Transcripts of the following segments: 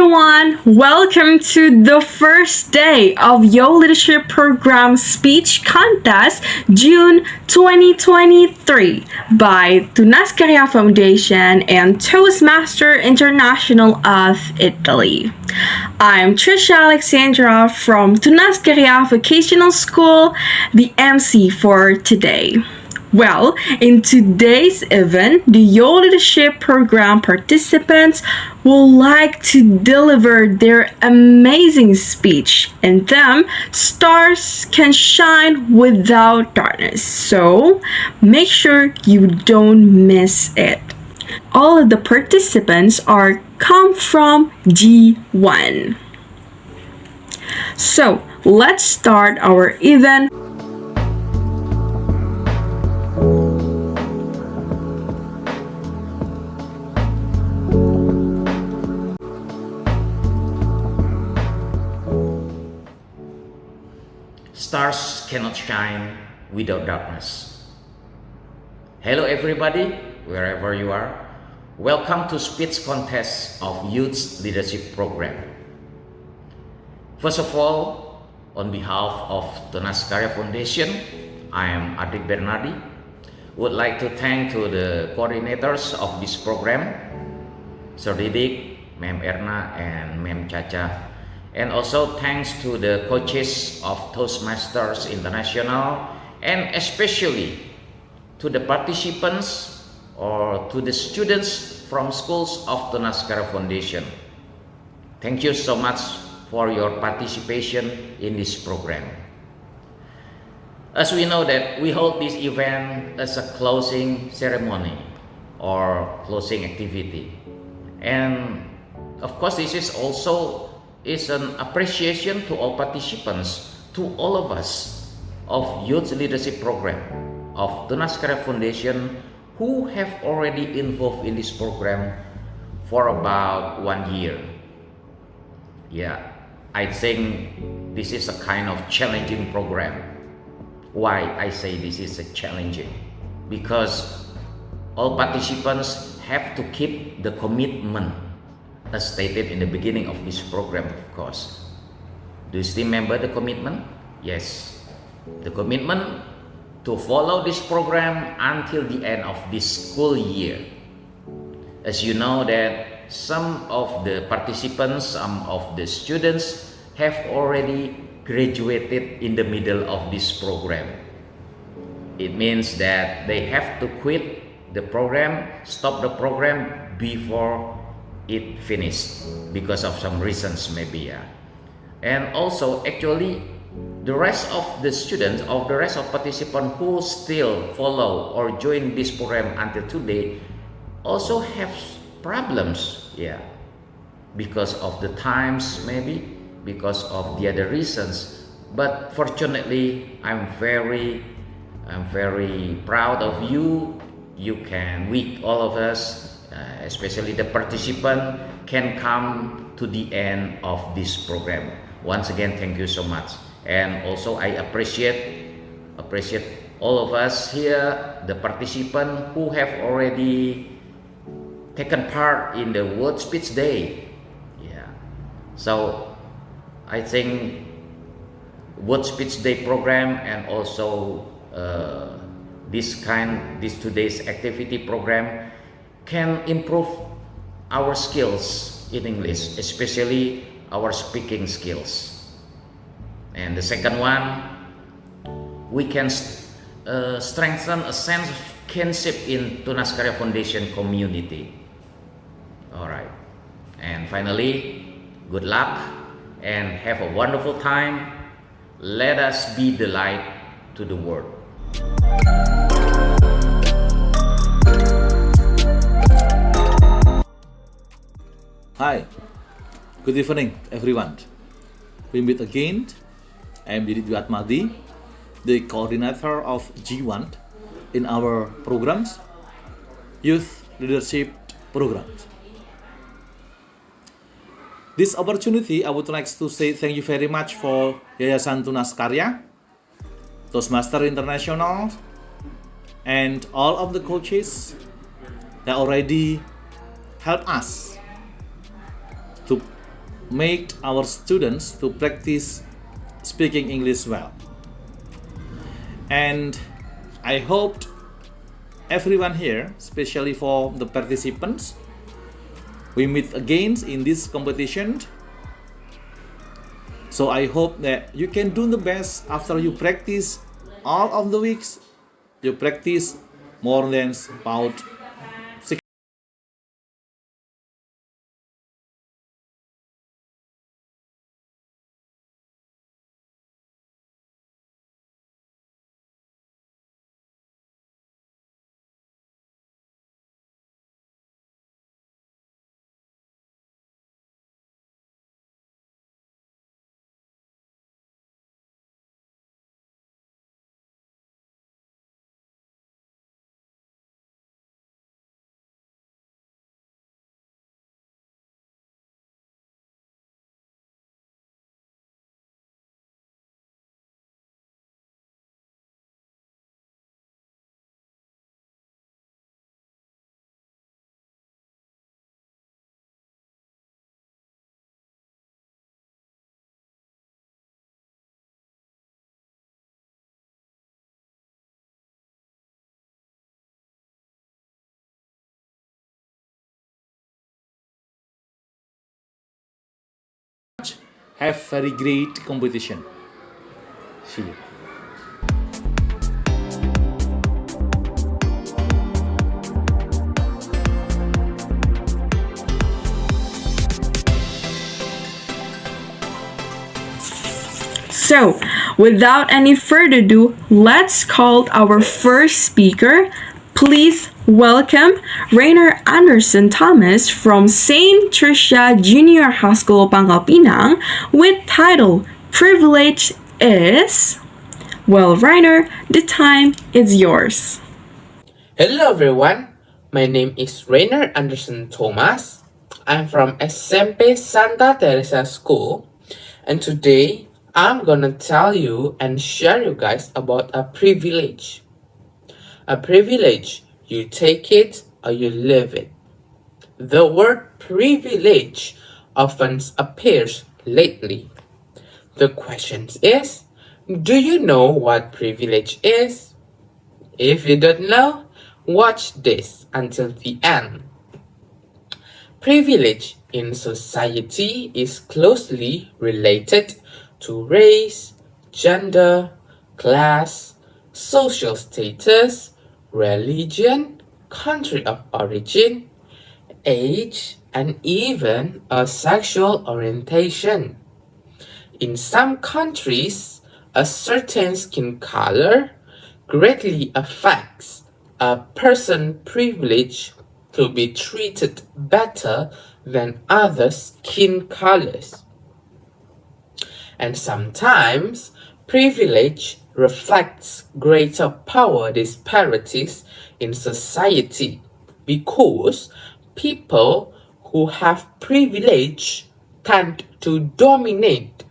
everyone. Welcome to the first day of Yo Leadership Program Speech Contest June 2023 by Tunas Karya Foundation and Toastmaster International of Italy. I'm Trisha Alexandra from Tunas Karya Vocational School, the MC for today. Well, in today's event, the Yo Leadership Program participants would like to deliver their amazing speech, and them stars can shine without darkness. So make sure you don't miss it. All of the participants are come from G1. So let's start our event. Stars cannot shine without darkness. Hello everybody, wherever you are. Welcome to Speech Contest of Youth Leadership Program. First of all, on behalf of Tunas Karya Foundation, I am Adik Bernardi. Would like to thank to the coordinators of this program, Sir Didik, Ma'am Erna, and Ma'am Chacha. And also thanks to the coaches of Toastmasters International, and especially to the participants or to the students from schools of Tunas Karya Foundation. Thank you so much for your participation in this program. As we know that we hold this event as a closing ceremony or closing activity. And of course this is also an appreciation to all participants, to all of us of Youth Leadership Program of Tunas Karya Foundation who have already involved in this program for about 1 year. Yeah, I think this is a kind of challenging program. Why I say this is a challenging? Because all participants have to keep the commitment as stated in the beginning of this program, of course. Do you still remember the commitment? Yes. The commitment to follow this program until the end of this school year. As you know that some of the participants, some of the students have already graduated in the middle of this program. It means that they have to quit the program, stop the program before it finished because of some reasons maybe. And also actually the rest of the students or the rest of participants who still follow or join this program until today also have problems, because of the times, maybe because of the other reasons. But fortunately I'm very proud of you. All of us, especially the participant, can come to the end of this program. Once again, thank you so much. And also I appreciate all of us here, the participants who have already taken part in the World Speech Day. So I think World Speech Day program and also this today's activity program can improve our skills in English, especially our speaking skills. And the second one, we can strengthen a sense of kinship in Tunas Karya Foundation community. Alright. And finally, good luck and have a wonderful time. Let us be the light to the world. Hi, good evening everyone. We meet again. I am Didi Dwiatmadi, the coordinator of G1 in our programs, Youth Leadership Programs. This opportunity, I would like to say thank you very much for Yayasan Tunas Karya, Toastmaster International, and all of the coaches that already help us to make our students to practice speaking English well. And I hoped everyone here, especially for the participants, we meet again in this competition. So I hope that you can do the best after you practice all of the weeks. You practice more than about 6. Have very great competition. See you. So, without any further ado, let's call our first speaker. Please welcome Rainer Anderson Thomas from St. Tricia Junior High School, Pangkalpinang, with title Privilege is... Well, Rainer, the time is yours. Hello everyone, my name is Rainer Anderson Thomas. I'm from SMP Santa Teresa School, and today I'm gonna tell you and share you guys about a privilege. A privilege, you take it or you live it. The word privilege often appears lately. The question is, do you know what privilege is? If you don't know, watch this until the end. Privilege in society is closely related to race, gender, class, social status, religion, country of origin, age, and even a sexual orientation. In some countries, a certain skin color greatly affects a person's privilege to be treated better than other skin colors. And sometimes privilege reflects greater power disparities in society because people who have privilege tend to dominate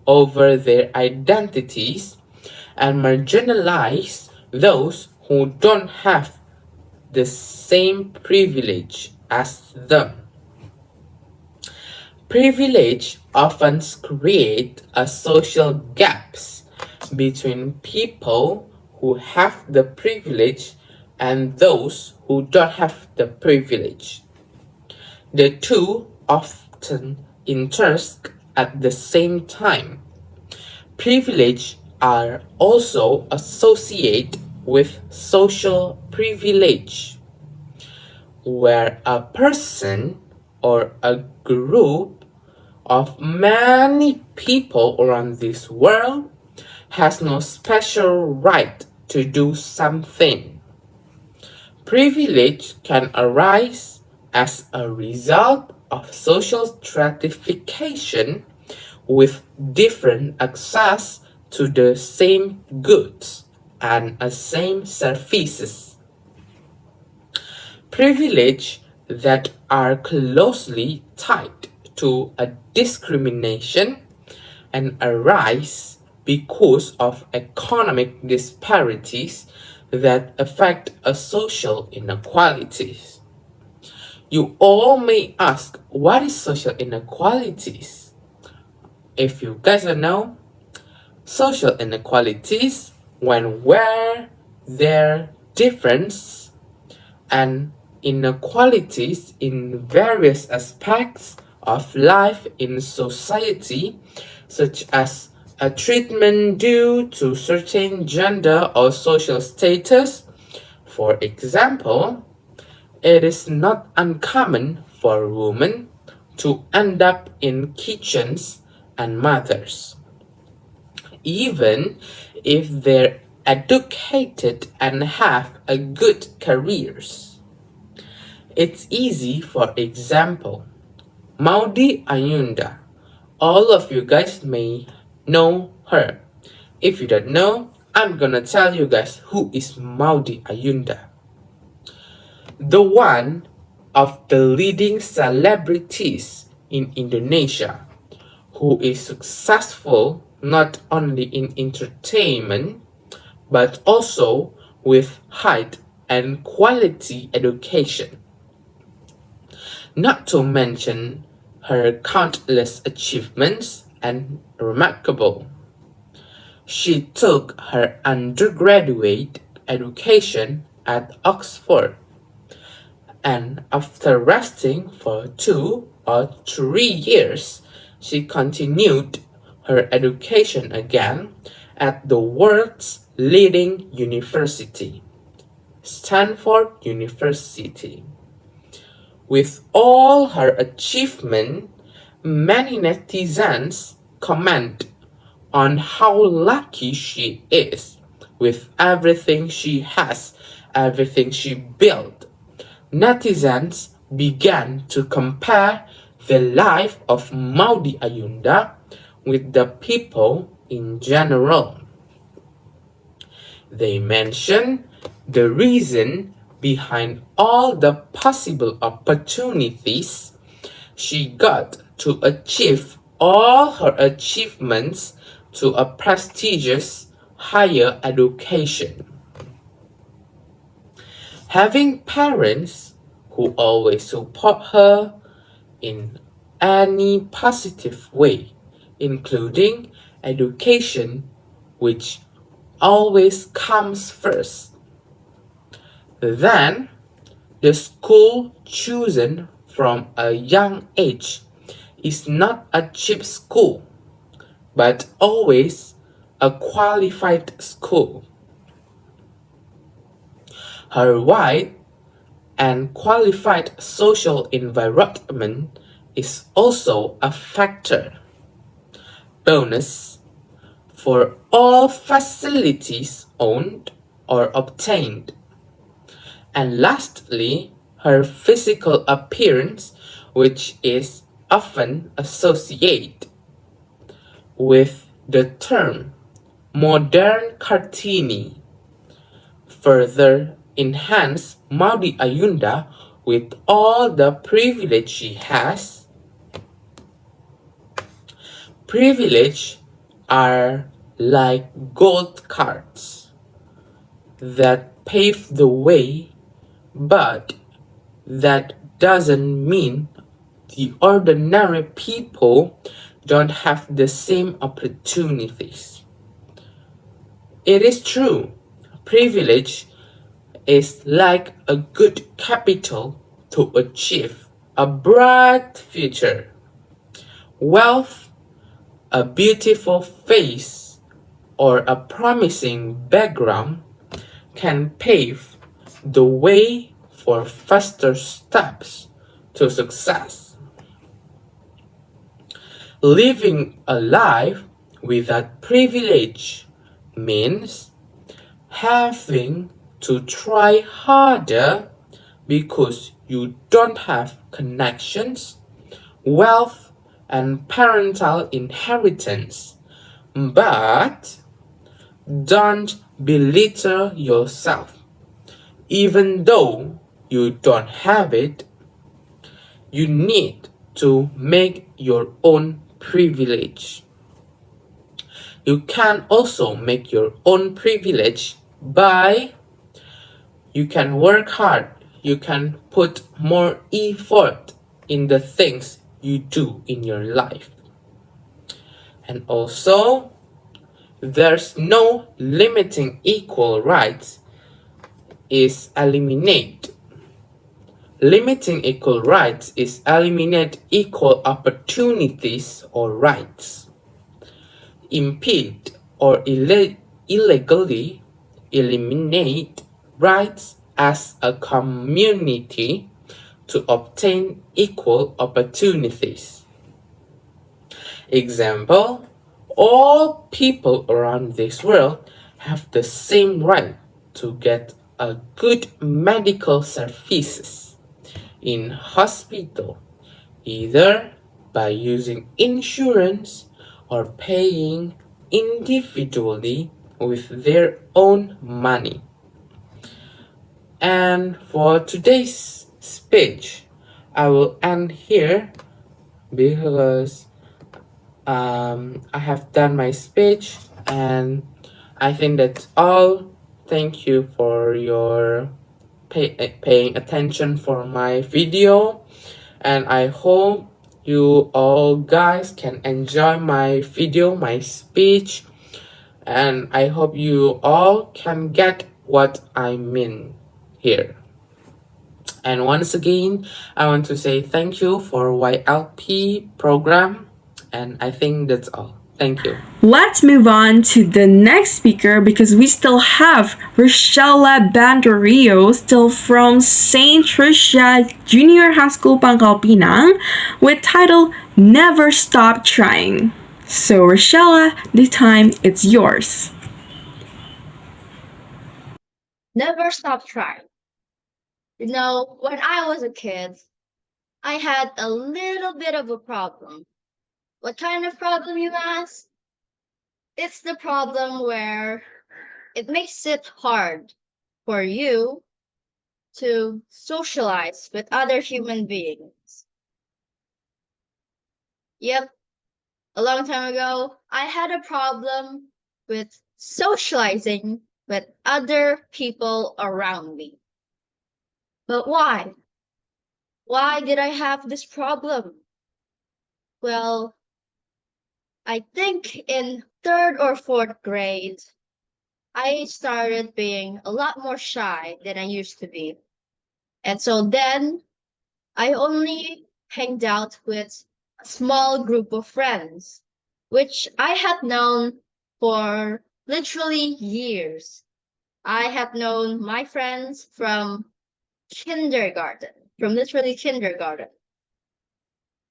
over their identities and marginalize those who don't have the same privilege as them. Privilege often creates a social gaps between people who have the privilege and those who don't have the privilege. The two often intersect at the same time. Privilege are also associated with social privilege, where a person or a group of many people around this world has no special right to do something. Privilege can arise as a result of social stratification with different access to the same goods and the same services. Privilege that are closely tied to a discrimination and arise because of economic disparities that affect a social inequalities. You all may ask, what is social inequalities? if you guys don't know, social inequalities when where there difference and inequalities in various aspects of life in society, such as a treatment due to certain gender or social status. For example, it is not uncommon for women to end up in kitchens and mothers, even if they're educated and have a good careers. It's easy, for example, Maudy Ayunda. All of you guys may know her. If you don't know, I'm gonna tell you guys who is Maudy Ayunda. The one of the leading celebrities in Indonesia who is successful not only in entertainment but also with high and quality education. Not to mention her countless achievements and remarkable. She took her undergraduate education at Oxford, and after resting for 2 or 3 years, she continued her education again at the world's leading university, Stanford University. With all her achievement, many netizens comment on how lucky she is with everything she has, everything she built. Netizens began to compare the life of Maudy Ayunda with the people in general. They mention the reason behind all the possible opportunities she got to achieve all her achievements to a prestigious higher education. Having parents who always support her in any positive way, including education, which always comes first. Then, the school chosen from a young age is not a cheap school, but always a qualified school. Her wide and qualified social environment is also a factor. Bonus: for all facilities owned or obtained. And lastly, her physical appearance, which is often associated with the term modern Kartini, further enhance Maudy Ayunda with all the privilege she has. Privilege are like gold cards that pave the way, but that doesn't mean the ordinary people don't have the same opportunities. It is true, privilege is like a good capital to achieve a bright future. Wealth, a beautiful face, or a promising background can pave the way for faster steps to success. Living a life without privilege means having to try harder because you don't have connections, wealth, and parental inheritance. But don't belittle yourself. Even though you don't have it, you need to make your own privilege. You can also make your own privilege by you can work hard, you can put more effort in the things you do in your life. And also, there's no limiting equal rights is eliminate. Limiting equal rights is eliminate equal opportunities or rights. Impede or illegally eliminate rights as a community to obtain equal opportunities. Example, all people around this world have the same right to get a good medical services in hospital, either by using insurance or paying individually with their own money. And for today's speech, I will end here because I have done my speech, and I think that's all. Thank you for your paying attention for my video, and I hope you all guys can enjoy my video, my speech, and I hope you all can get what I mean here. And once again, I want to say thank you for YLP program, and I think that's all. Thank you. Let's move on to the next speaker because we still have Rochella Banderio, still from St. Tricia Junior High School, Pangkal Pinang, with title Never Stop Trying. So Rochella, this time it's yours. Never stop trying. You know, when I was a kid, I had a little bit of a problem. What kind of problem, you ask? It's the problem where it makes it hard for you to socialize with other human beings. Yep, a long time ago, I had a problem with socializing with other people around me. But why? Why did I have this problem? Well, I think in third or fourth grade, I started being a lot more shy than I used to be. And so then I only hanged out with a small group of friends, which I had known for literally years. I have known my friends from kindergarten, from literally kindergarten.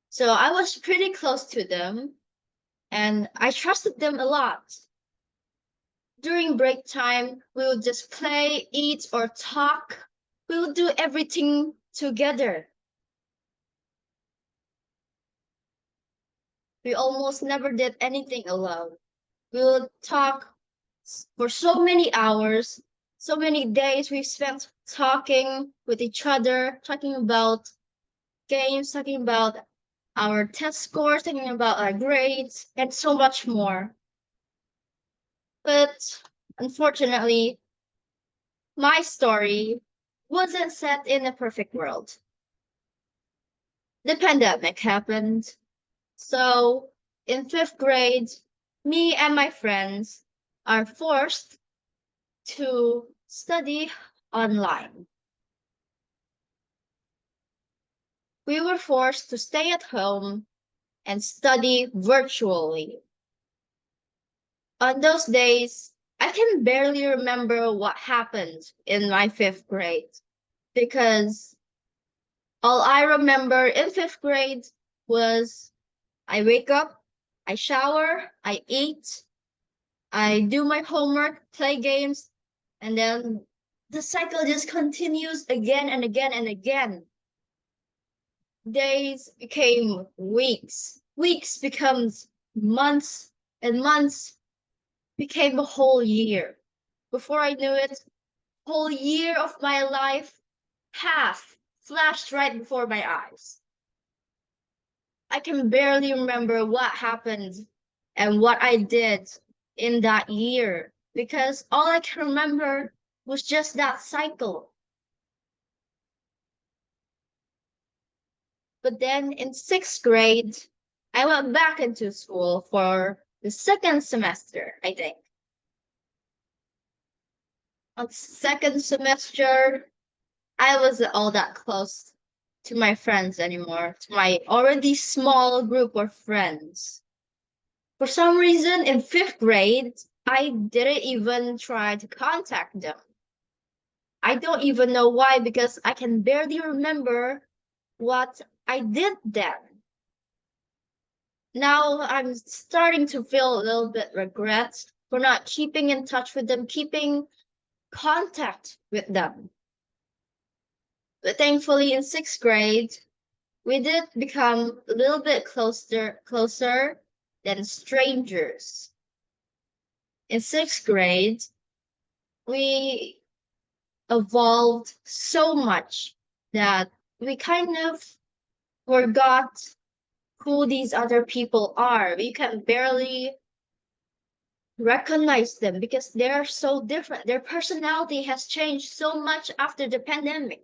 So I was pretty close to them and I trusted them a lot. During break time, we would just play, eat, or talk. We would do everything together. We almost never did anything alone. We would talk for so many hours, so many days we spent talking with each other, talking about games, talking about our test scores, talking about our grades, and so much more. But unfortunately, my story wasn't set in a perfect world. The pandemic happened. So in fifth grade, me and my friends are forced to study online. We were forced to stay at home and study virtually. On those days, I can barely remember what happened in my fifth grade because all I remember in fifth grade was I wake up, I shower, I eat, I do my homework, play games, and then the cycle just continues again and again and again. Days became weeks, weeks becomes months, and months became a whole year. Before I knew it, whole year of my life, half flashed right before my eyes. I can barely remember what happened and what I did in that year because all I can remember was just that cycle. But then in sixth grade, I went back into school for the second semester, I think. On second semester, I wasn't all that close to my friends anymore, to my already small group of friends. For some reason, in fifth grade, I didn't even try to contact them. I don't even know why, because I can barely remember what I did then. Now I'm starting to feel a little bit regret for not keeping in touch with them, keeping contact with them. But thankfully, in sixth grade, we did become a little bit closer than strangers. In sixth grade, we evolved so much that we kind of forgot who these other people are. We can barely recognize them because they're so different. Their personality has changed so much after the pandemic.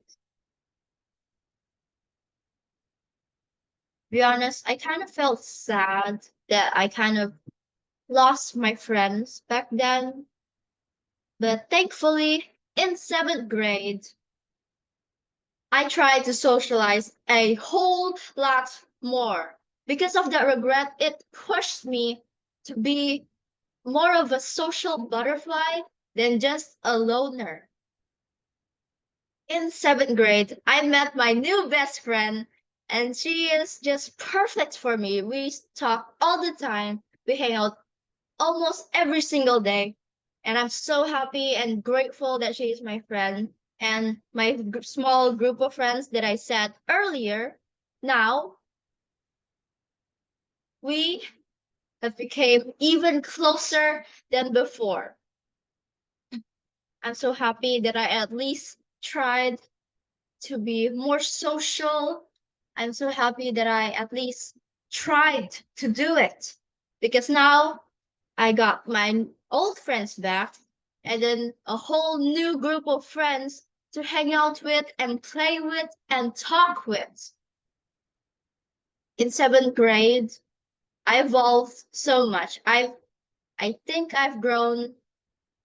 To be honest, I kind of felt sad that I kind of lost my friends back then. But thankfully, in seventh grade, I tried to socialize a whole lot more. Because of that regret, it pushed me to be more of a social butterfly than just a loner. In seventh grade, I met my new best friend, and she is just perfect for me. We talk all the time, we hang out almost every single day, and I'm so happy and grateful that she is my friend. And my small group of friends that I said earlier, now we have become even closer than before. I'm so happy that I at least tried to be more social. I'm so happy that I at least tried to do it, because now I got my old friends back and then a whole new group of friends to hang out with and play with and talk with. In seventh grade, I evolved so much. I think I've grown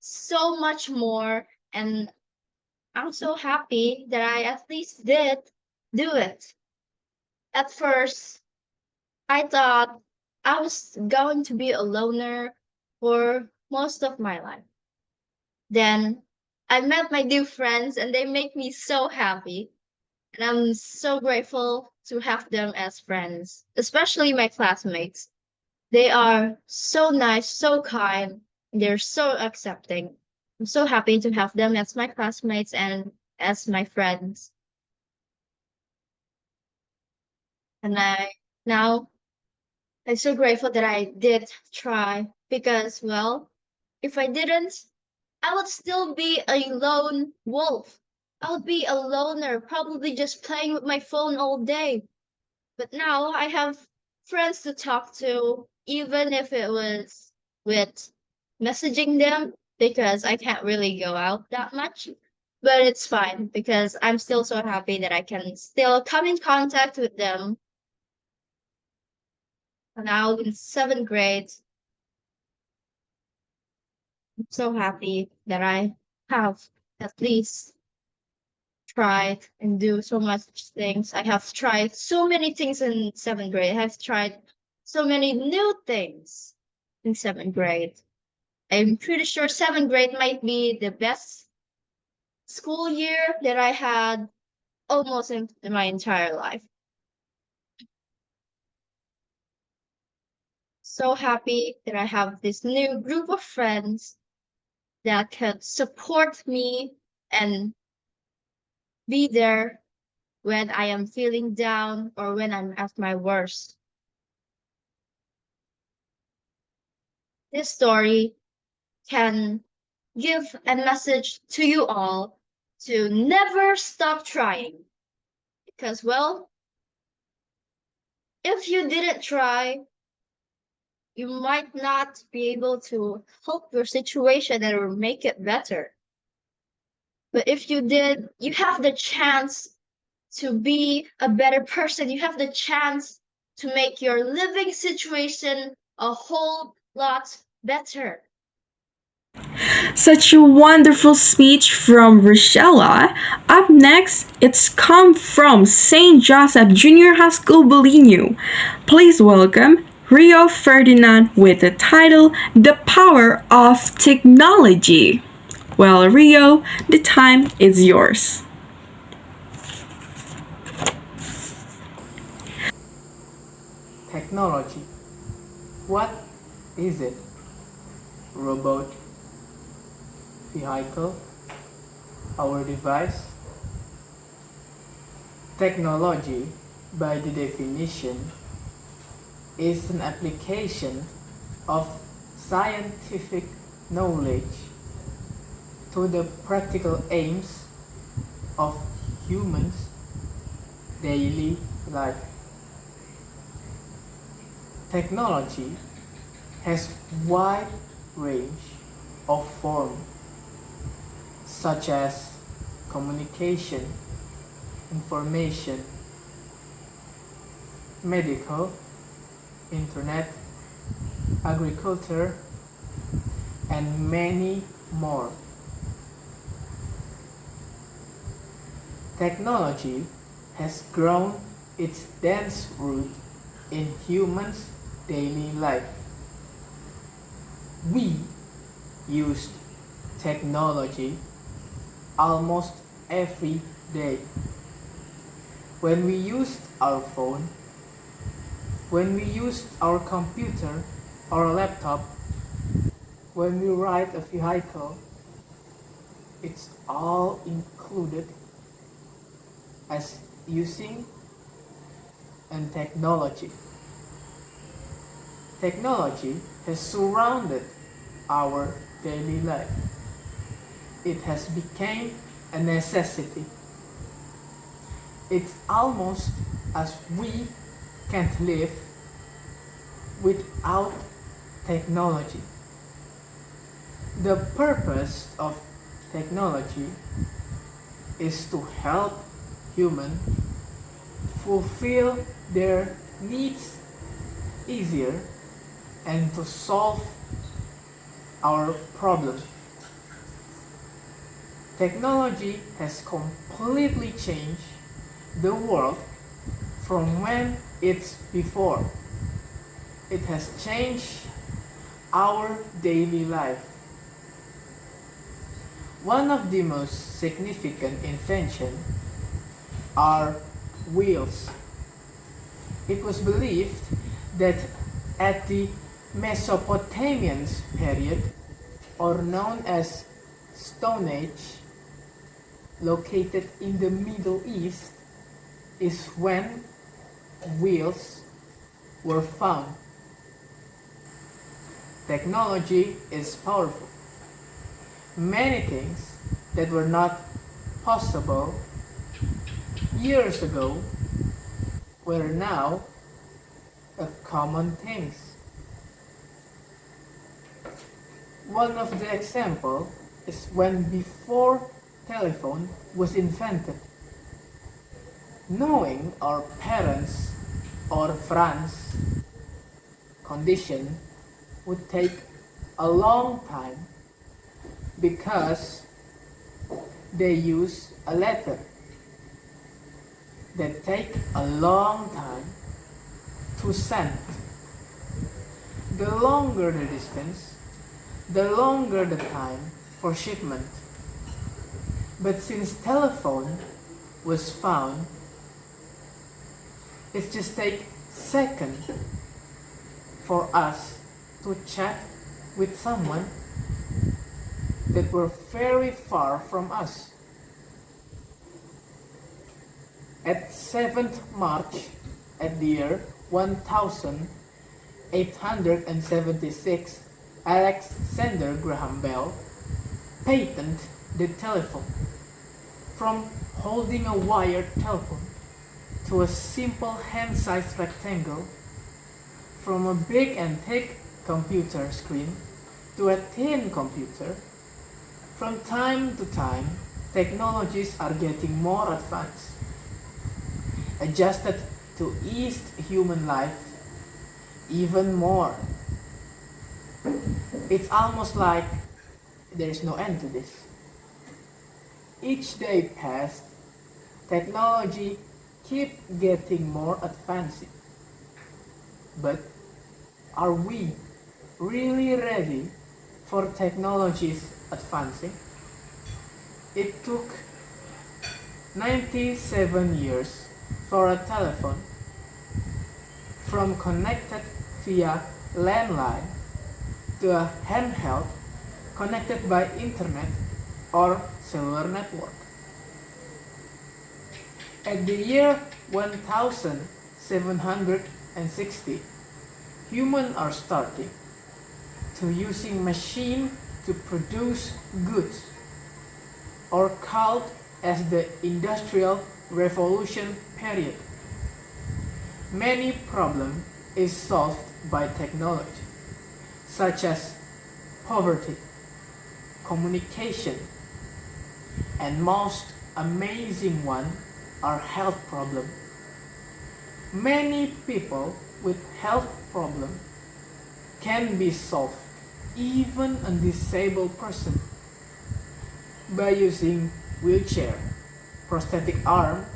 so much more, and I'm so happy that I at least did do it. At first, I thought I was going to be a loner for most of my life. Then I met my new friends and they make me so happy. And I'm so grateful to have them as friends, especially my classmates. They are so nice, so kind, and they're so accepting. I'm so happy to have them as my classmates and as my friends. And now I'm so grateful that I did try, because, well, if I didn't, I would still be a lone wolf. I would be a loner, probably just playing with my phone all day. But now I have friends to talk to, even if it was with messaging them, because I can't really go out that much. But it's fine, because I'm still so happy that I can still come in contact with them. Now in seventh grade, I'm so happy that I have at least tried and do so much things. I have tried so many things in seventh grade. I have tried so many new things in seventh grade. I'm pretty sure seventh grade might be the best school year that I had almost in my entire life. So happy that I have this new group of friends that can support me and be there when I am feeling down or when I'm at my worst. This story can give a message to you all to never stop trying. Because, well, if you didn't try, you might not be able to help your situation or make it better. But if you did, you have the chance to be a better person. You have the chance to make your living situation a whole lots better. Such a wonderful speech from Rochella. Up next, it's come from St. Joseph Junior High School, Bolinio. Please welcome Rio Ferdinand with the title The Power of Technology. Well, Rio, the time is yours. Technology. What is it? Robot, vehicle, our device? Technology, by the definition, is an application of scientific knowledge to the practical aims of humans' daily life. Technology has wide range of form such as communication, information, medical, internet, agriculture, and many more. Technology has grown its dense root in humans' daily life. We use technology almost every day. When we use our phone, when we use our computer or laptop, when we ride a vehicle, it's all included as using and technology. Technology has surrounded our daily life. It has become a necessity. It's almost as we can't live without technology. The purpose of technology is to help humans fulfill their needs easier and to solve our problems. Technology has completely changed the world from when it's before. It has changed our daily life. One of the most significant inventions are wheels. It was believed that at the Mesopotamian period, or known as Stone Age, located in the Middle East, is when wheels were found. Technology is powerful. Many things that were not possible years ago were now a common things. One of the example is when before telephone was invented. Knowing our parents or friends' condition would take a long time because they use a letter that take a long time to send. The longer the distance, the longer the time for shipment. But since telephone was found, it just take seconds for us to chat with someone that were very far from us. At 7th March at the year 1876, Alexander Graham Bell patented the telephone. From holding a wired telephone to a simple hand-sized rectangle, from a big and thick computer screen to a thin computer, from time to time, technologies are getting more advanced, adjusted to ease human life even more. It's almost like there is no end to this. Each day passed, technology keep getting more advanced. But are we really ready for technology's advancing? It took 97 years for a telephone from connected via landline to a handheld connected by internet or cellular network. At the year 1760, humans are starting to using machine to produce goods, or called as the Industrial Revolution period. Many problems is solved by technology, such as poverty, communication, and most amazing one are health problems. Many people with health problems can be solved, even a disabled person, by using wheelchair, prosthetic arm,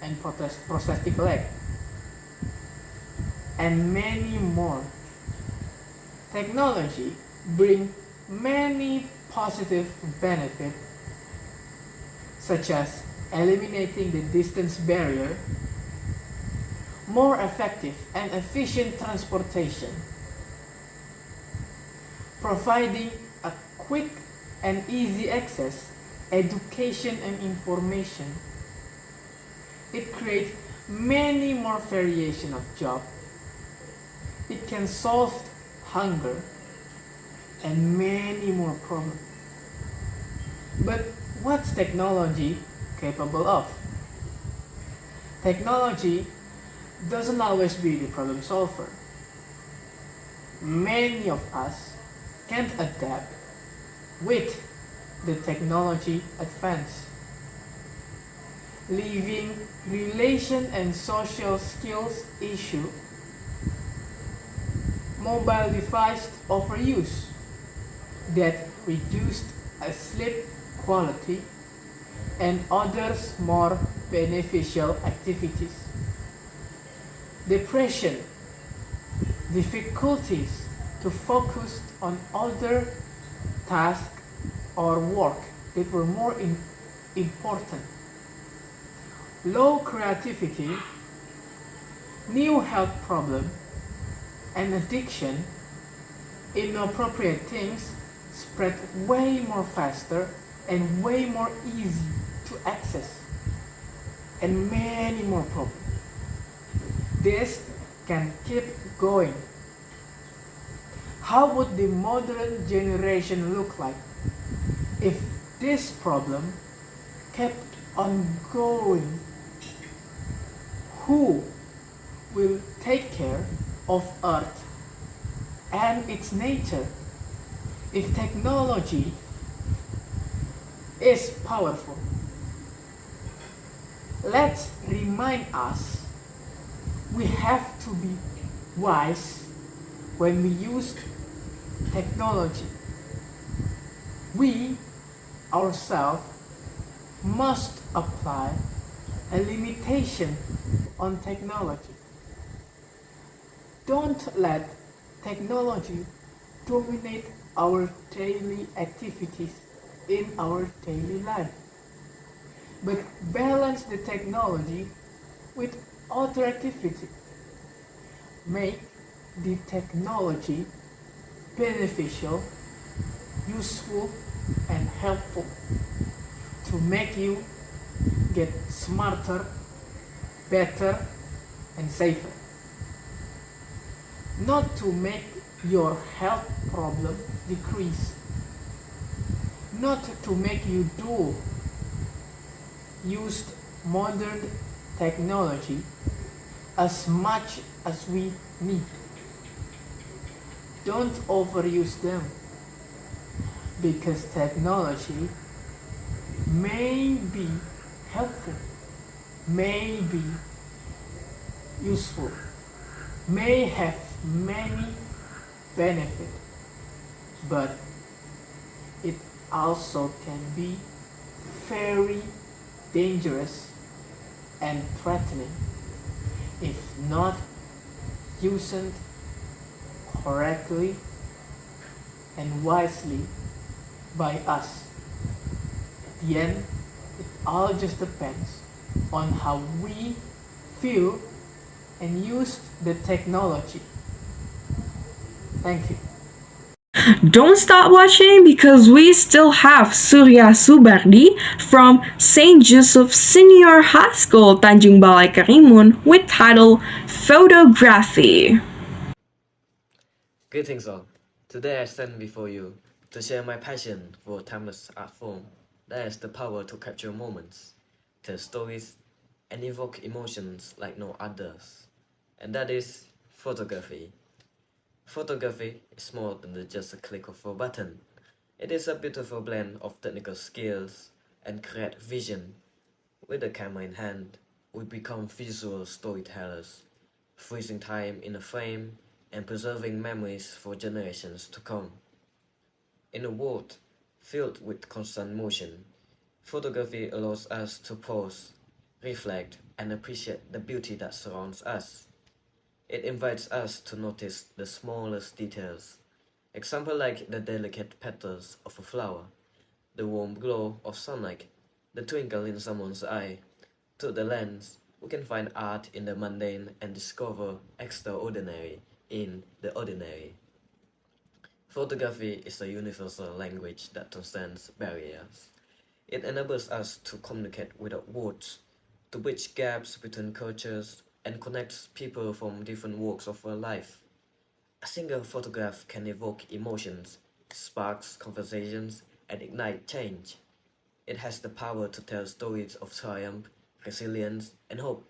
and prosthetic leg, and many more. Technology brings many positive benefits, such as eliminating the distance barrier, more effective and efficient transportation, providing a quick and easy access, education and information. It creates many more variation of job. It can solve hunger and many more problems. But what's technology capable of? Technology doesn't always be the problem solver. Many of us can't adapt with the technology advance, leaving relation and social skills issue, mobile device overuse that reduced sleep quality, and others more beneficial activities. Depression, difficulties to focus on other tasks or work that were more important, low creativity, new health problem, and addiction, inappropriate things spread way more faster and way more easy to access, and many more problems. This can keep going. How would the modern generation look like if this problem kept on going? Who will take care of Earth and its nature if technology is powerful? Let's remind us we have to be wise when we use technology. We ourselves must apply a limitation on technology. Don't let technology dominate our daily activities in our daily life, but balance the technology with other activity. Make the technology beneficial, useful, and helpful to make you get smarter, better, and safer. Not to make your health problem decrease. Not to make you dull. Use modern technology as much as we need. Don't overuse them, because technology may be helpful, may be useful, may have many benefits, but it also can be very dangerous and threatening if not used correctly and wisely by us. At the end, it all just depends on how we feel and use the technology. Thank you. Don't stop watching because we still have Surya Subardi from St. Joseph Senior High School, Tanjung Balai Karimun, with title Photography. Greetings all. Today I stand before you to share my passion for timeless art form that has the power to capture moments, tell stories, and evoke emotions like no others. And that is photography. Photography is more than just a click of a button. It is a beautiful blend of technical skills and creative vision. With the camera in hand, we become visual storytellers, freezing time in a frame and preserving memories for generations to come. In a world filled with constant motion, photography allows us to pause, reflect, and appreciate the beauty that surrounds us. It invites us to notice the smallest details. Example like the delicate petals of a flower, the warm glow of sunlight, the twinkle in someone's eye. Through the lens, we can find art in the mundane and discover extraordinary in the ordinary. Photography is a universal language that transcends barriers. It enables us to communicate without words, to bridge gaps between cultures, and connects people from different walks of life. A single photograph can evoke emotions, sparks conversations, and ignite change. It has the power to tell stories of triumph, resilience, and hope,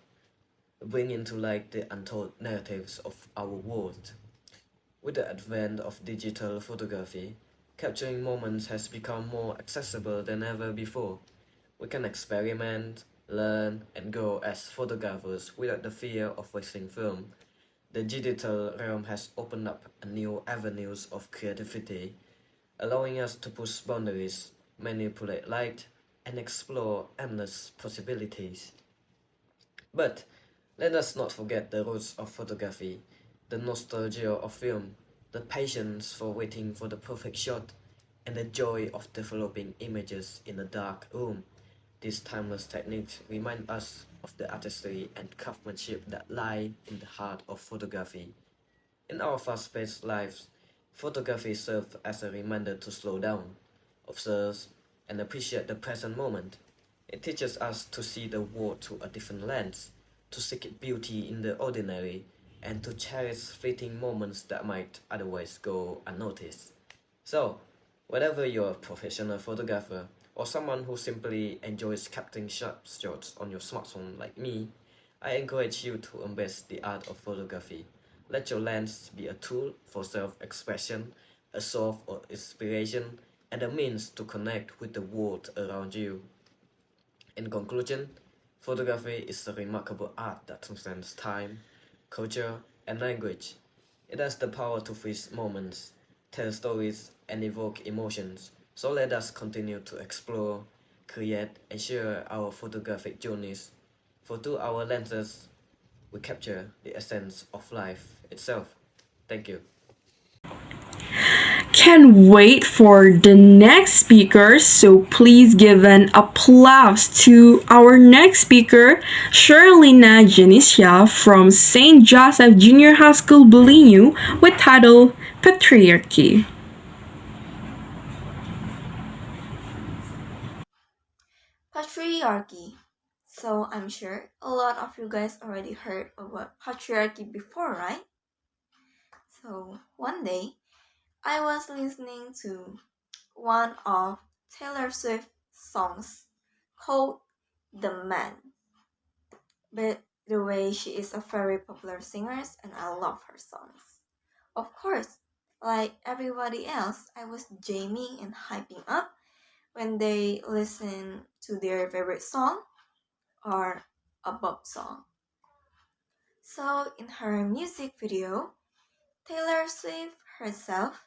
bringing to light the untold narratives of our world. With the advent of digital photography, capturing moments has become more accessible than ever before. We can experiment, learn, and grow as photographers without the fear of wasting film. The digital realm has opened up new avenues of creativity, allowing us to push boundaries, manipulate light, and explore endless possibilities. But let us not forget the roots of photography, the nostalgia of film, the patience for waiting for the perfect shot, and the joy of developing images in a dark room. These timeless techniques remind us of the artistry and craftsmanship that lie in the heart of photography. In our fast-paced lives, photography serves as a reminder to slow down, observe, and appreciate the present moment. It teaches us to see the world through a different lens, to seek beauty in the ordinary, and to cherish fleeting moments that might otherwise go unnoticed. So, whether you're a professional photographer or someone who simply enjoys capturing sharp shots on your smartphone like me, I encourage you to embrace the art of photography. Let your lens be a tool for self-expression, a source of inspiration, and a means to connect with the world around you. In conclusion, photography is a remarkable art that transcends time, culture, and language. It has the power to freeze moments, tell stories, and evoke emotions. So let us continue to explore, create, and share our photographic journeys. For through our lenses, we capture the essence of life itself. Thank you. Can't wait for the next speaker, so please give an applause to our next speaker, Sherlina Janicia from St. Joseph Junior High School, Belinyu, with title Patriarchy. Patriarchy. So I'm sure a lot of you guys already heard about patriarchy before, right? So one day I was listening to one of Taylor Swift's songs called The Man. But the way she is a very popular singer and I love her songs. Of course, like everybody else, I was jamming and hyping up when they listen to their favorite song or a pop song. So in her music video, Taylor Swift herself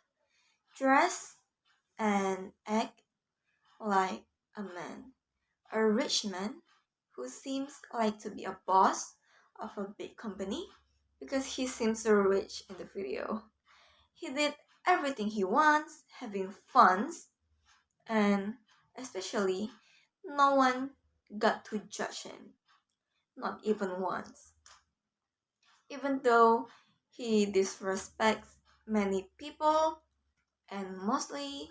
dress and act like a man. A rich man who seems like to be a boss of a big company because he seems so rich in the video. He did everything he wants, having fun, and especially no one got to judge him, not even once. Even though he disrespects many people and mostly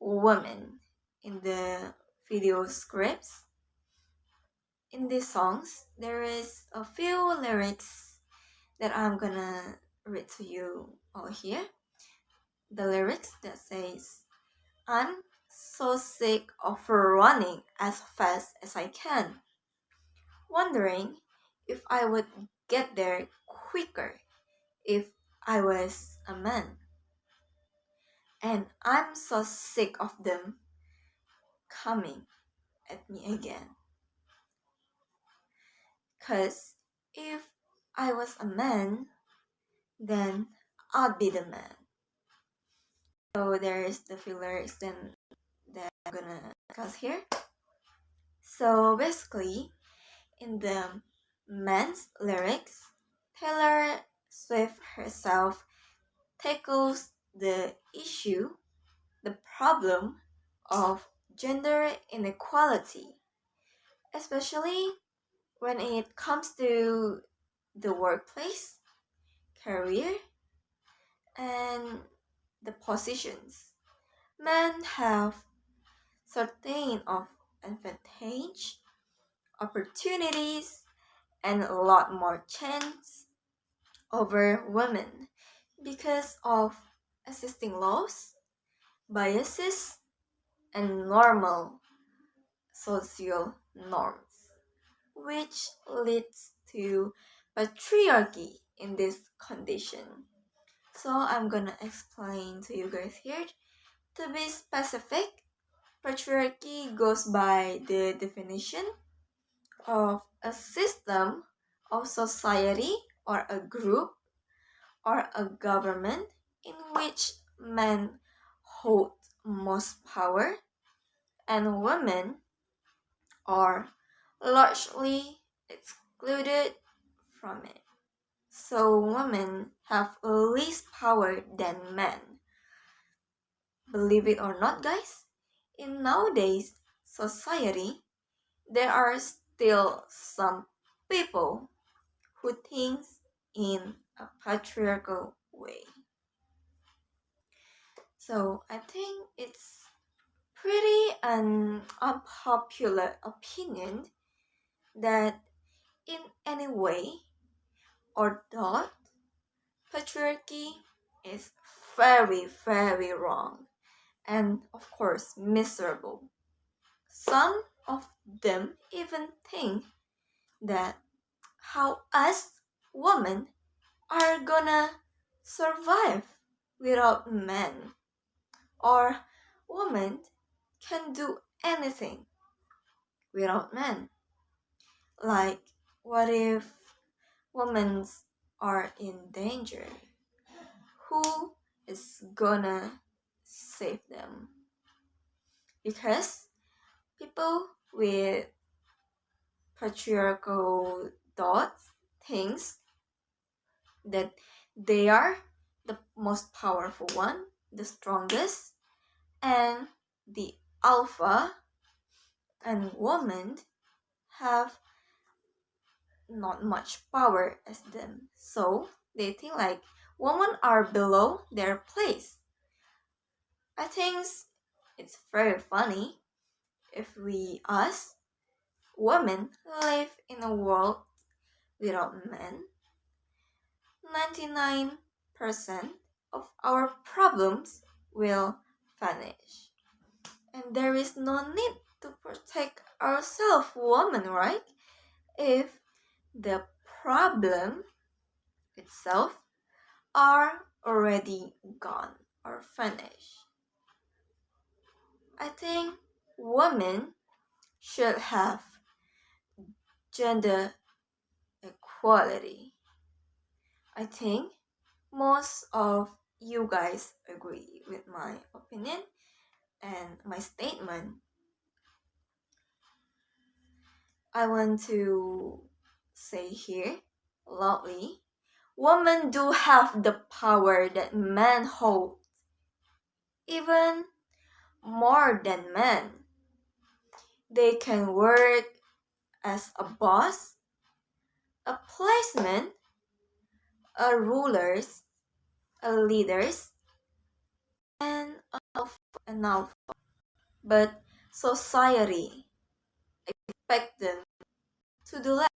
women in the video scripts. In these songs, there is a few lyrics that I'm gonna read to you all here. The lyrics that says, I'm so sick of running as fast as I can, wondering if I would get there quicker if I was a man. And I'm so sick of them coming at me again. 'Cause if I was a man, then I'd be the man. So there is the few lyrics then that I'm gonna discuss here. So basically, in the man's lyrics, Taylor Swift herself tackles the issue, the problem of gender inequality, especially when it comes to the workplace, career, and the positions. Men have certain of advantage, opportunities, and a lot more chance over women because of existing laws, biases, and normal social norms, which leads to patriarchy in this condition. So I'm gonna explain to you guys here. To be specific, patriarchy goes by the definition of a system of society or a group or a government in which men hold most power and women are largely excluded from it. So women have less power than men. Believe it or not, guys, in nowadays society, there are still some people who think in a patriarchal way. So I think it's pretty an unpopular opinion that in any way or thought, patriarchy is very, very wrong and of course miserable. Some of them even think that how us women are gonna survive without men, or women can do anything without men. Like, what if women are in danger? Who is gonna save them? Because people with patriarchal thoughts thinks that they are the most powerful one, the strongest, and the alpha, and women have not much power as them. So they think like women are below their place. I think it's very funny if we us women live in a world without men. 99% of our problems will vanish. And there is no need to protect ourselves, women, right? If the problem itself are already gone or finished. I think women should have gender equality. I think most of you guys agree with my opinion and my statement, I want to say here loudly, women do have the power that men hold, even more than men. They can work as a boss, a placement, a rulers, a leaders, and an alpha. But society expects them to do less,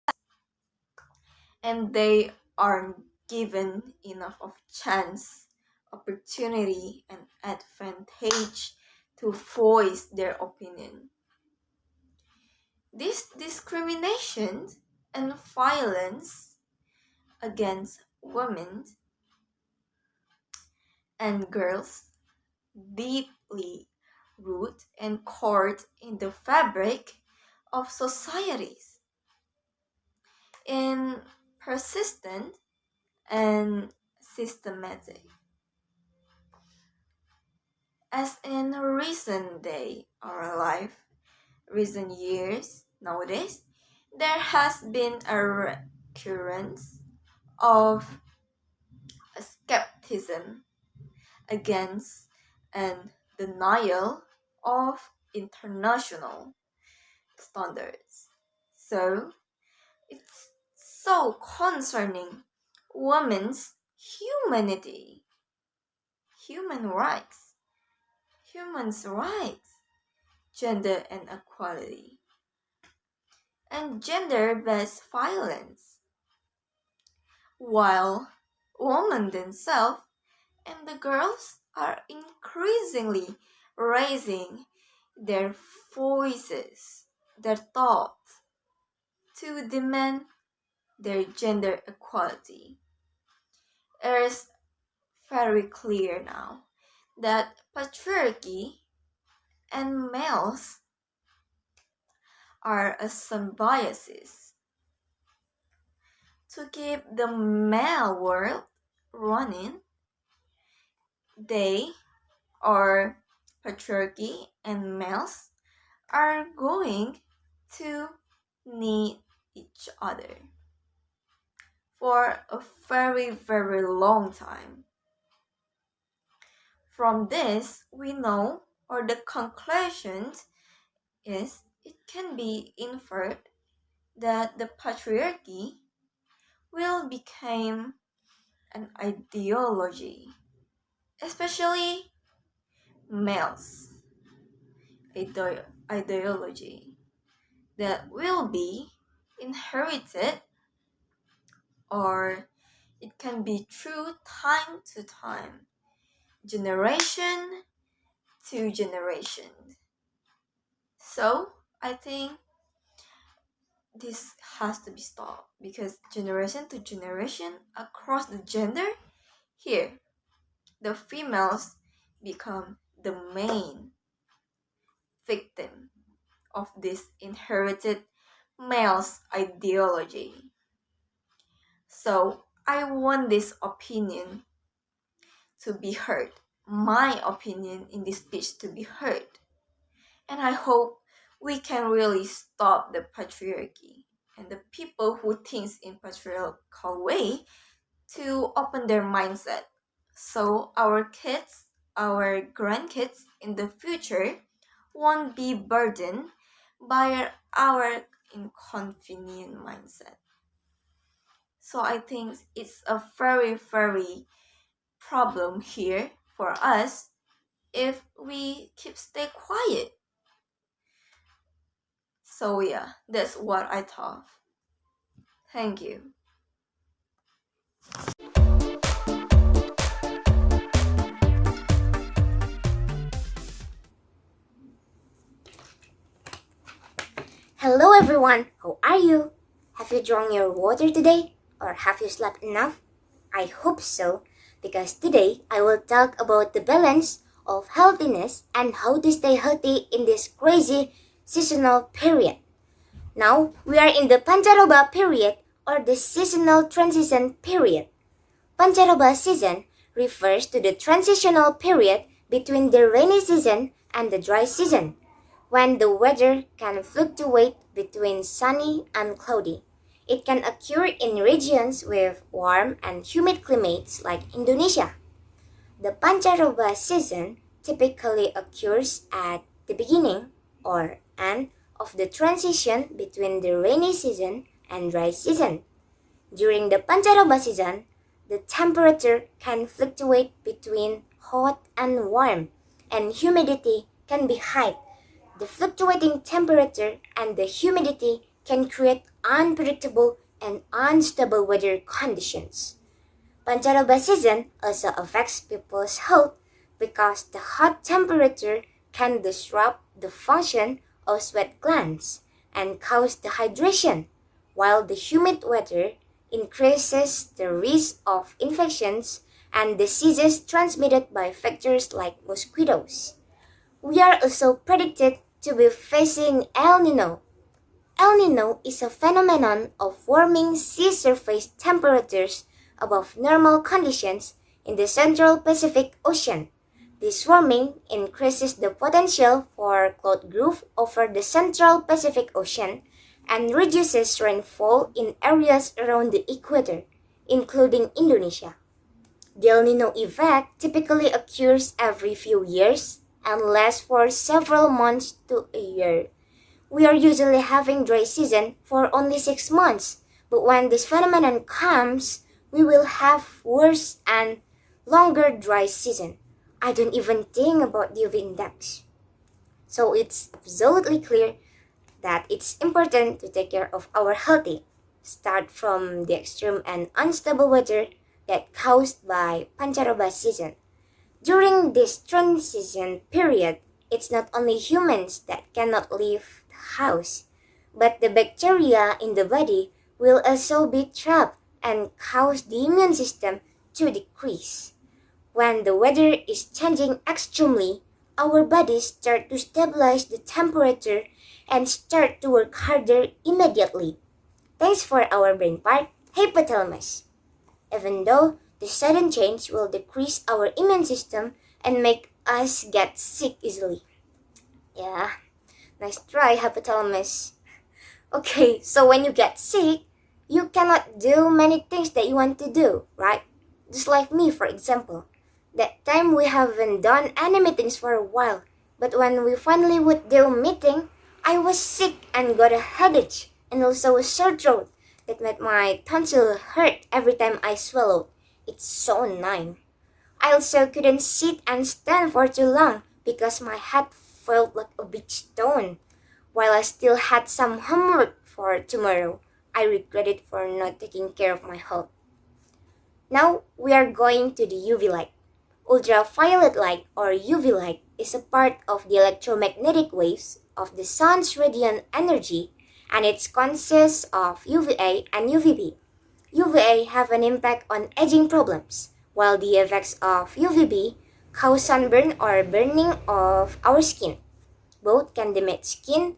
and they aren't given enough of chance, opportunity, and advantage to voice their opinion. This discrimination and violence against women and girls deeply root and cord in the fabric of societies, in persistent and systematic. As in recent day or life, recent years, nowadays, there has been a recurrence of skepticism against and denial of international standards. So it's so concerning women's humanity, human's rights, gender inequality, and gender-based violence, while women themselves and the girls are increasingly raising their voices, their thoughts, to demand their gender equality. It is very clear now that patriarchy and males are a symbiosis to keep the male world running. They, or patriarchy and males, are going to need each other for a very, very long time. From this, we know, or the conclusion is, it can be inferred that the patriarchy will become an ideology, especially males ideology that will be inherited, or it can be through time to time, generation to generation. So I think this has to be stopped, because generation to generation across the gender, here the females become the main victim of this inherited male's ideology. So I want this opinion to be heard, my opinion in this speech to be heard. And I hope we can really stop the patriarchy and the people who think in patriarchal way to open their mindset, so our kids, our grandkids in the future won't be burdened by our inconvenient mindset. So I think it's a very, very problem here for us if we stay quiet. So yeah, that's what I thought. Thank you. Hello everyone, how are you? Have you drunk your water today? Or have you slept enough? I hope so, because today I will talk about the balance of healthiness and how to stay healthy in this crazy seasonal period. Now, we are in the Pancaroba period, or the seasonal transition period. Pancaroba season refers to the transitional period between the rainy season and the dry season, when the weather can fluctuate between sunny and cloudy. It can occur in regions with warm and humid climates like Indonesia. The pancaroba season typically occurs at the beginning or end of the transition between the rainy season and dry season. During the pancaroba season, the temperature can fluctuate between hot and warm, and humidity can be high. The fluctuating temperature and the humidity can create unpredictable and unstable weather conditions. Pancaroba season also affects people's health because the hot temperature can disrupt the function of sweat glands and cause dehydration, while the humid weather increases the risk of infections and diseases transmitted by factors like mosquitoes. We are also predicted to be facing El Nino. El Nino is a phenomenon of warming sea surface temperatures above normal conditions in the Central Pacific Ocean. This warming increases the potential for cloud growth over the Central Pacific Ocean and reduces rainfall in areas around the equator, including Indonesia. The El Nino effect typically occurs every few years and lasts for several months to a year. We are usually having dry season for only 6 months, but when this phenomenon comes, we will have worse and longer dry season. I don't even think about the UV index. So it's absolutely clear that it's important to take care of our health. Start from the extreme and unstable weather that caused by pancaroba season. During this transition period, it's not only humans that cannot leave the house, but the bacteria in the body will also be trapped and cause the immune system to decrease. When the weather is changing extremely, our bodies start to stabilize the temperature and start to work harder immediately. Thanks for our brain part, hypothalamus. Even though the sudden change will decrease our immune system and make us get sick easily. Yeah, nice try, hypothalamus. Okay, so when you get sick, you cannot do many things that you want to do, right? Just like me, for example. That time we haven't done any meetings for a while, but when we finally would do a meeting, I was sick and got a headache and also a sore throat that made my tonsil hurt every time I swallowed. It's so annoying. I also couldn't sit and stand for too long because my head felt like a big stone. While I still had some homework for tomorrow, I regretted for not taking care of my health. Now we are going to the UV light. Ultraviolet light or UV light is a part of the electromagnetic waves of the sun's radiant energy, and it consists of UVA and UVB. UVA have an impact on aging problems, while the effects of UVB cause sunburn or burning of our skin. Both can damage skin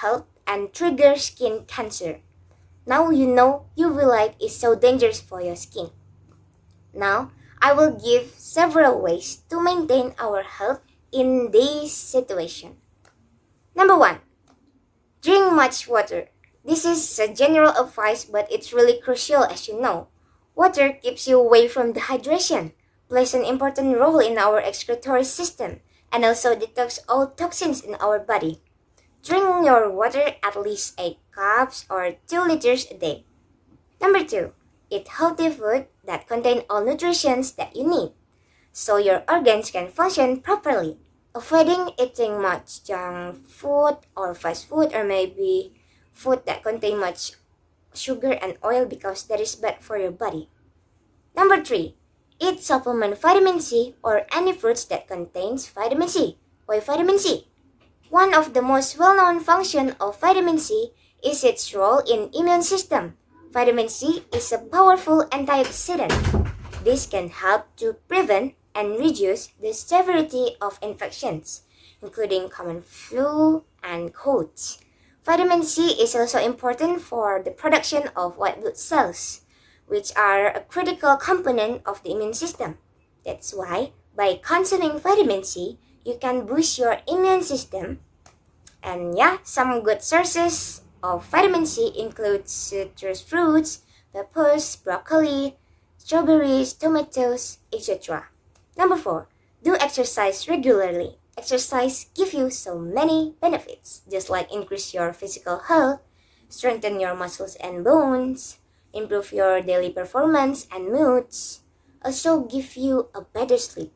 health and trigger skin cancer. Now you know UV light is so dangerous for your skin. Now, I will give several ways to maintain our health in this situation. Number 1. Drink much water. This is a general advice, but it's really crucial as you know. Water keeps you away from dehydration, plays an important role in our excretory system, and also detox all toxins in our body. Drink your water at least 8 cups or 2 liters a day. Number 2. Eat healthy food that contain all nutrients that you need, so your organs can function properly. Avoiding eating much junk food or fast food or maybe food that contain much sugar and oil because that is bad for your body. Number 3. Eat supplement vitamin C or any fruits that contains vitamin C. Why vitamin C? One of the most well-known functions of vitamin C is its role in immune system. Vitamin C is a powerful antioxidant. This can help to prevent and reduce the severity of infections, including common flu and colds. Vitamin C is also important for the production of white blood cells, which are a critical component of the immune system. That's why, by consuming vitamin C, you can boost your immune system. And yeah, some good sources of vitamin C include citrus fruits, peppers, broccoli, strawberries, tomatoes, etc. Number 4. Do exercise regularly. Exercise gives you so many benefits, just like increase your physical health, strengthen your muscles and bones, improve your daily performance and moods, also give you a better sleep.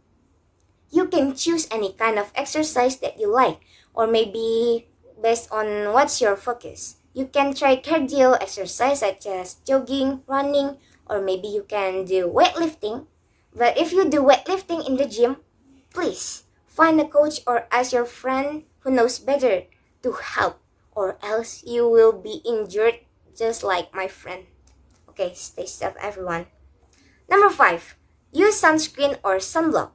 You can choose any kind of exercise that you like, or maybe based on what's your focus. You can try cardio exercise such as jogging, running, or maybe you can do weightlifting. But if you do weightlifting in the gym, please find a coach or ask your friend who knows better to help, or else you will be injured just like my friend. Okay, stay safe everyone. Number 5. Use sunscreen or sunblock.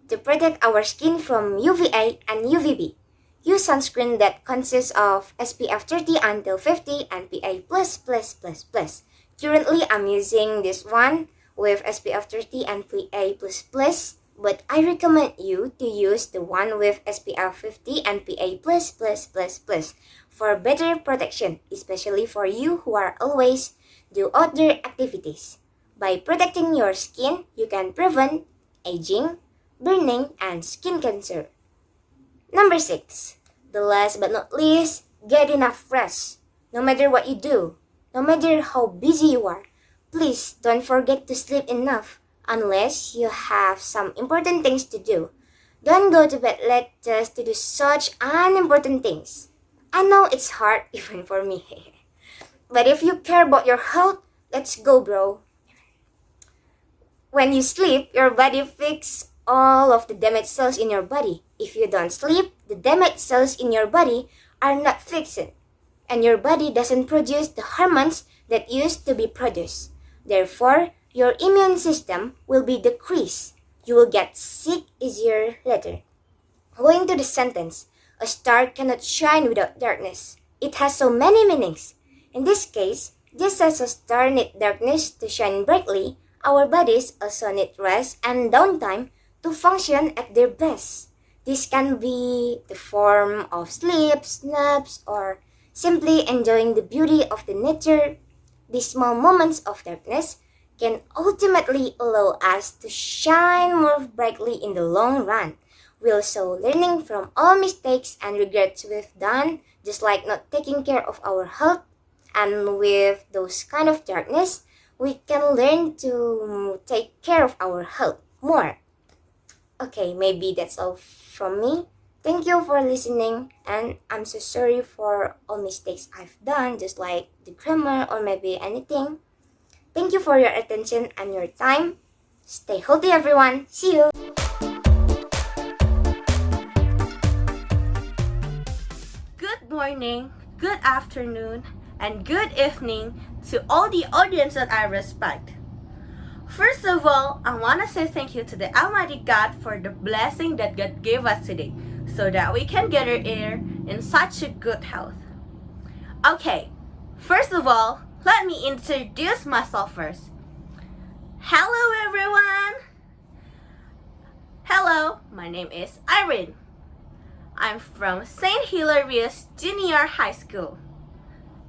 To protect our skin from UVA and UVB, use sunscreen that consists of SPF 30 until 50 and PA++++. Currently, I'm using this one with SPF 30 and PA++, but I recommend you to use the one with SPF 50 and PA++++ for better protection, especially for you who are always do outdoor activities. By protecting your skin, you can prevent aging, burning, and skin cancer. Number 6. The last but not least, get enough rest. No matter what you do, no matter how busy you are, please don't forget to sleep enough unless you have some important things to do. Don't go to bed late just to do such unimportant things. I know it's hard even for me. But if you care about your health, let's go, bro. When you sleep, your body fixes all of the damaged cells in your body. If you don't sleep, the damaged cells in your body are not fixed, and your body doesn't produce the hormones that used to be produced. Therefore, your immune system will be decreased. You will get sick easier later. Going to the sentence, a star cannot shine without darkness. It has so many meanings. In this case, just as a star needs darkness to shine brightly, our bodies also need rest and downtime to function at their best. This can be the form of sleep, naps, or simply enjoying the beauty of the nature. These small moments of darkness can ultimately allow us to shine more brightly in the long run. We're also learning from all mistakes and regrets we've done, just like not taking care of our health. And with those kind of darkness, we can learn to take care of our health more. Okay, maybe that's all from me. Thank you for listening, and I'm so sorry for all mistakes I've done, just like the grammar or maybe anything. Thank you for your attention and your time. Stay healthy, everyone. See you. Good morning, good afternoon, and good evening to all the audience that I respect. First of all, I want to say thank you to the Almighty God for the blessing that God gave us today, so that we can gather here in such a good health. Okay, first of all, let me introduce myself first. Hello everyone! Hello, my name is Irene. I'm from St. Hilarious Junior High School.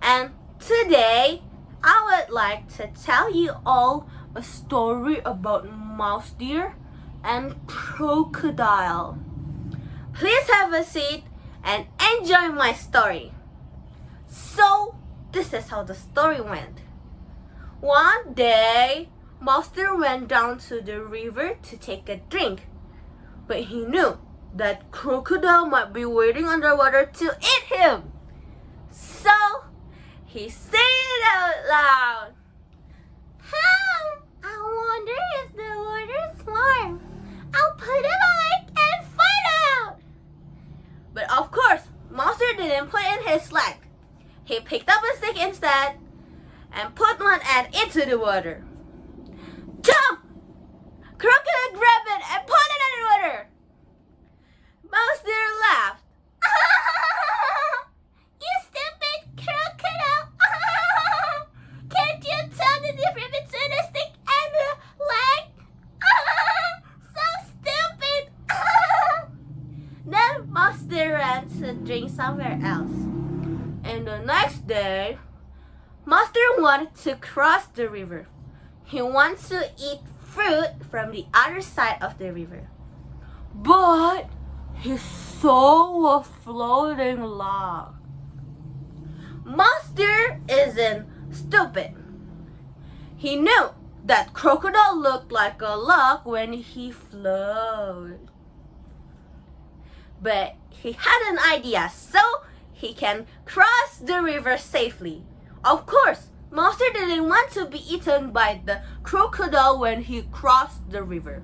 And today, I would like to tell you all a story about mouse deer and crocodile. Please have a seat and enjoy my story. So, this is how the story went. One day, mouse deer went down to the river to take a drink, but he knew that crocodile might be waiting underwater to eat him. So, he said it out loud. I wonder if the water's warm. I'll put a light and find out. But of course, Monster didn't put in his sled. He picked up a stick instead and put one end into the water. Jump! Crocodile grabbed it and put it in the water. Monster laughed. You stupid crocodile! Can't you tell the difference between a stick and a leg? So want to cross the river. He wants to eat fruit from the other side of the river. But he saw a floating log. Monster isn't stupid. He knew that crocodile looked like a log when he floated. But he had an idea so he can cross the river safely. Of course, Monster didn't want to be eaten by the crocodile when he crossed the river.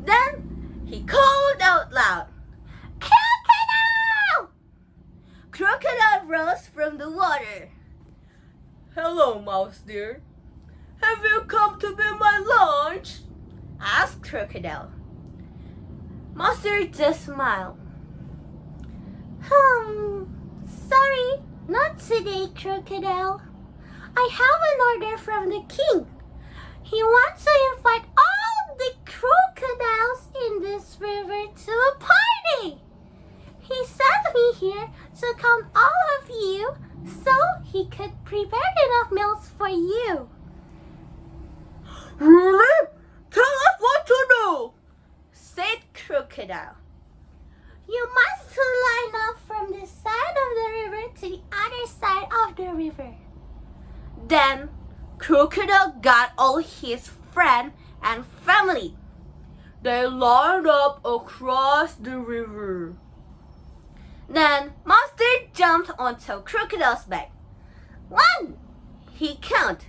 Then he called out loud, "Crocodile!" Crocodile rose from the water. "Hello, Mouse dear. Have you come to be my lunch?" asked Crocodile. Monster just smiled. Sorry, not today, Crocodile. I have an order from the king. He wants to invite all the crocodiles in this river to a party. He sent me here to count all of you so he could prepare enough meals for you. Really? Tell us what to do, said Crocodile. You must line up from this side of the river to the other side of the river. Then Crocodile got all his friends and family. They lined up across the river. Then Monster jumped onto Crocodile's back. 1, he counted.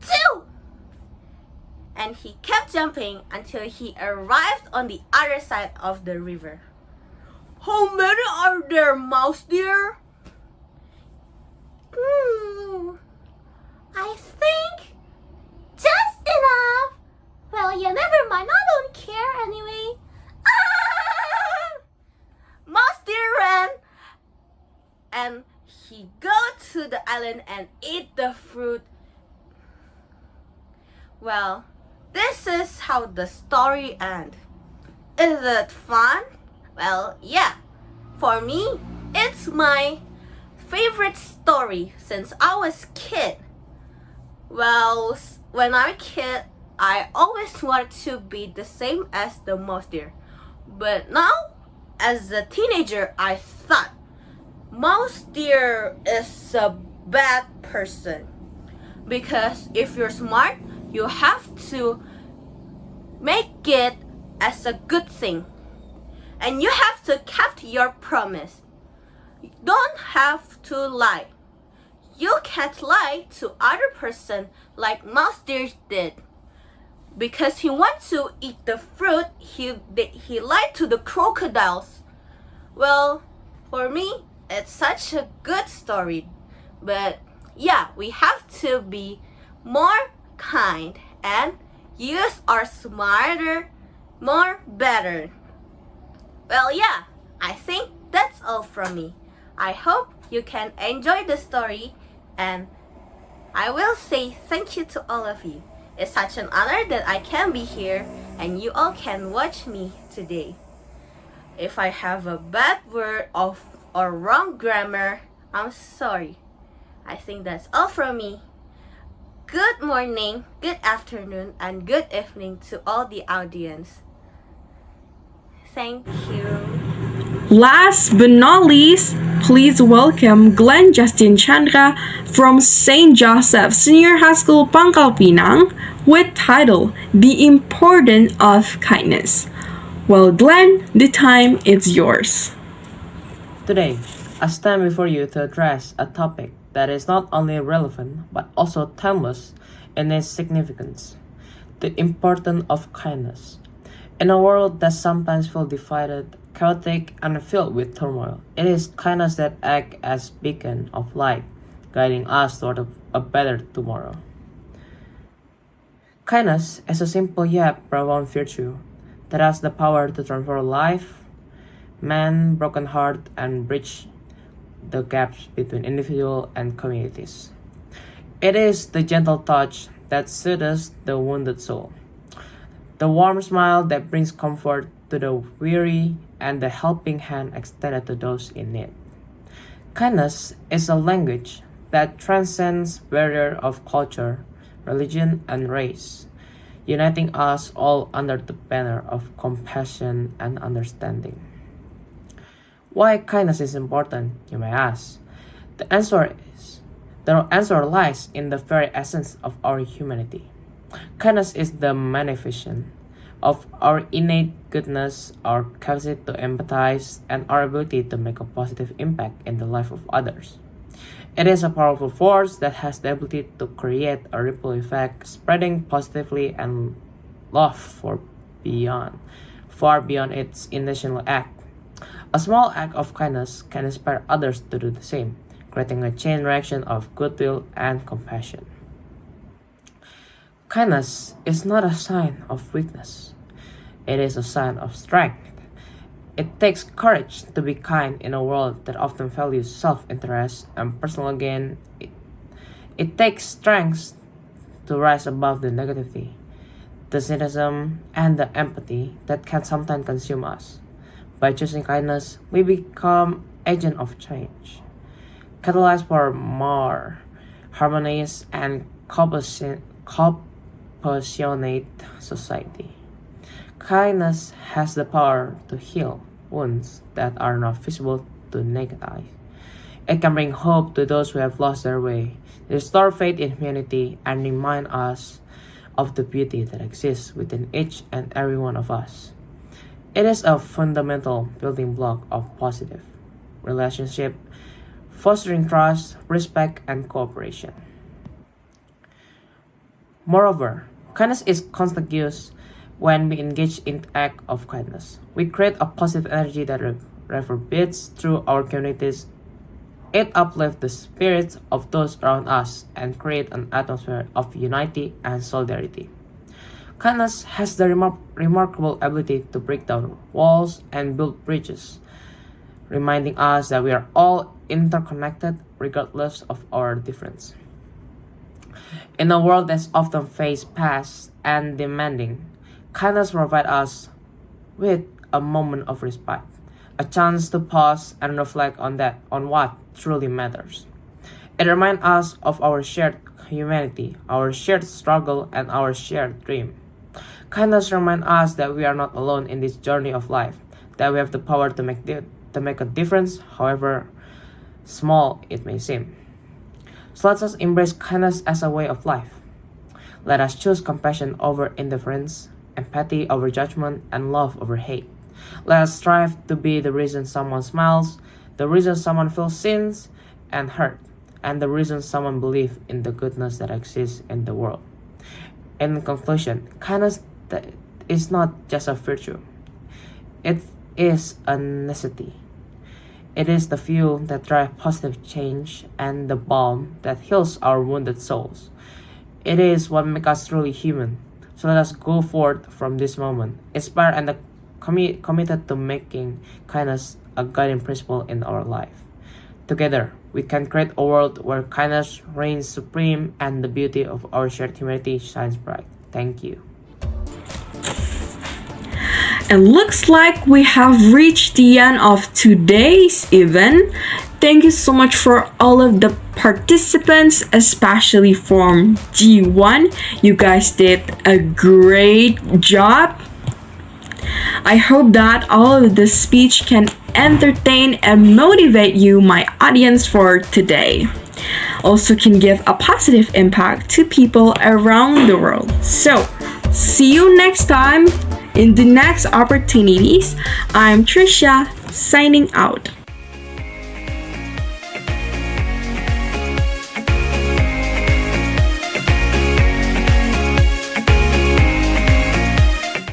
2, and he kept jumping until he arrived on the other side of the river. How many are there, Mouse dear? I think just enough. Well, yeah, never mind. I don't care anyway. Mouse deer ran and he go to the island and ate the fruit. Well, this is how the story ends. Is it fun? Well, yeah. For me, it's my favorite story since I was a kid. Well, when I was a kid, I always wanted to be the same as the mouse deer. But now, as a teenager, I thought mouse deer is a bad person. Because if you're smart, you have to make it as a good thing. And you have to keep your promise. You don't have to lie. You can't lie to other person like Mouse Deer did. Because he wants to eat the fruit, he lied to the crocodiles. Well, for me, it's such a good story. But yeah, we have to be more kind and use our smarter, more better. Well, yeah, I think that's all from me. I hope you can enjoy the story, and I will say thank you to all of you. It's such an honor that I can be here and you all can watch me today. If I have a bad word or wrong grammar, I'm sorry. I think that's all from me. Good morning, good afternoon, and good evening to all the audience. Thank you. Last but not least, please welcome Glenn Justin Chandra from St. Joseph Senior High School, Pangkal Pinang, with title The Importance of Kindness. Well, Glenn, the time is yours. Today, I stand before you to address a topic that is not only relevant but also timeless in its significance: the importance of kindness. In a world that sometimes feels divided, chaotic, and filled with turmoil, it is kindness that acts as beacon of light, guiding us toward a better tomorrow. Kindness is a simple yet profound virtue that has the power to transform life, mend broken heart, and bridge the gaps between individuals and communities. It is the gentle touch that soothes the wounded soul, the warm smile that brings comfort to the weary, and the helping hand extended to those in need. Kindness is a language that transcends barrier of culture, religion, and race, uniting us all under the banner of compassion and understanding. Why kindness is important, you may ask. The answer lies in the very essence of our humanity. Kindness is the manifestation of our innate goodness, our capacity to empathize, and our ability to make a positive impact in the life of others. It is a powerful force that has the ability to create a ripple effect, spreading positively and love far beyond its intentional act. A small act of kindness can inspire others to do the same, creating a chain reaction of goodwill and compassion. Kindness is not a sign of weakness. It is a sign of strength. It takes courage to be kind in a world that often values self-interest and personal gain. It takes strength to rise above the negativity, the cynicism, and the empathy that can sometimes consume us. By choosing kindness, we become agent of change, catalyzed for more harmonious and compassionate society. Kindness has the power to heal wounds that are not visible to naked eye. It can bring hope to those who have lost their way, restore faith in humanity, and remind us of the beauty that exists within each and every one of us. It is a fundamental building block of positive relationship, fostering trust, respect, and cooperation. Moreover, kindness is contagious. When we engage in act of kindness, we create a positive energy that reverberates through our communities. It uplifts the spirits of those around us and creates an atmosphere of unity and solidarity. Kindness has the remarkable ability to break down walls and build bridges, reminding us that we are all interconnected regardless of our difference. In a world that's often fast and demanding, kindness provides us with a moment of respite, a chance to pause and reflect on what truly matters. It reminds us of our shared humanity, our shared struggle, and our shared dream. Kindness reminds us that we are not alone in this journey of life, that we have the power to make a difference, however small it may seem. So let us embrace kindness as a way of life. Let us choose compassion over indifference, empathy over judgment, and love over hate. Let us strive to be the reason someone smiles, the reason someone feels seen and hurt, and the reason someone believes in the goodness that exists in the world. In conclusion, kindness is not just a virtue. It is a necessity. It is the fuel that drives positive change and the balm that heals our wounded souls. It is what makes us truly human. So let us go forth from this moment, inspired and committed to making kindness a guiding principle in our life. Together, we can create a world where kindness reigns supreme and the beauty of our shared humanity shines bright. Thank you. It looks like we have reached the end of today's event. Thank you so much for all of the participants, especially from G1. You guys did a great job. I hope that all of the speech can entertain and motivate you, my audience, for today. Also can give a positive impact to people around the world. So, see you next time in the next opportunities. I'm Trisha, signing out.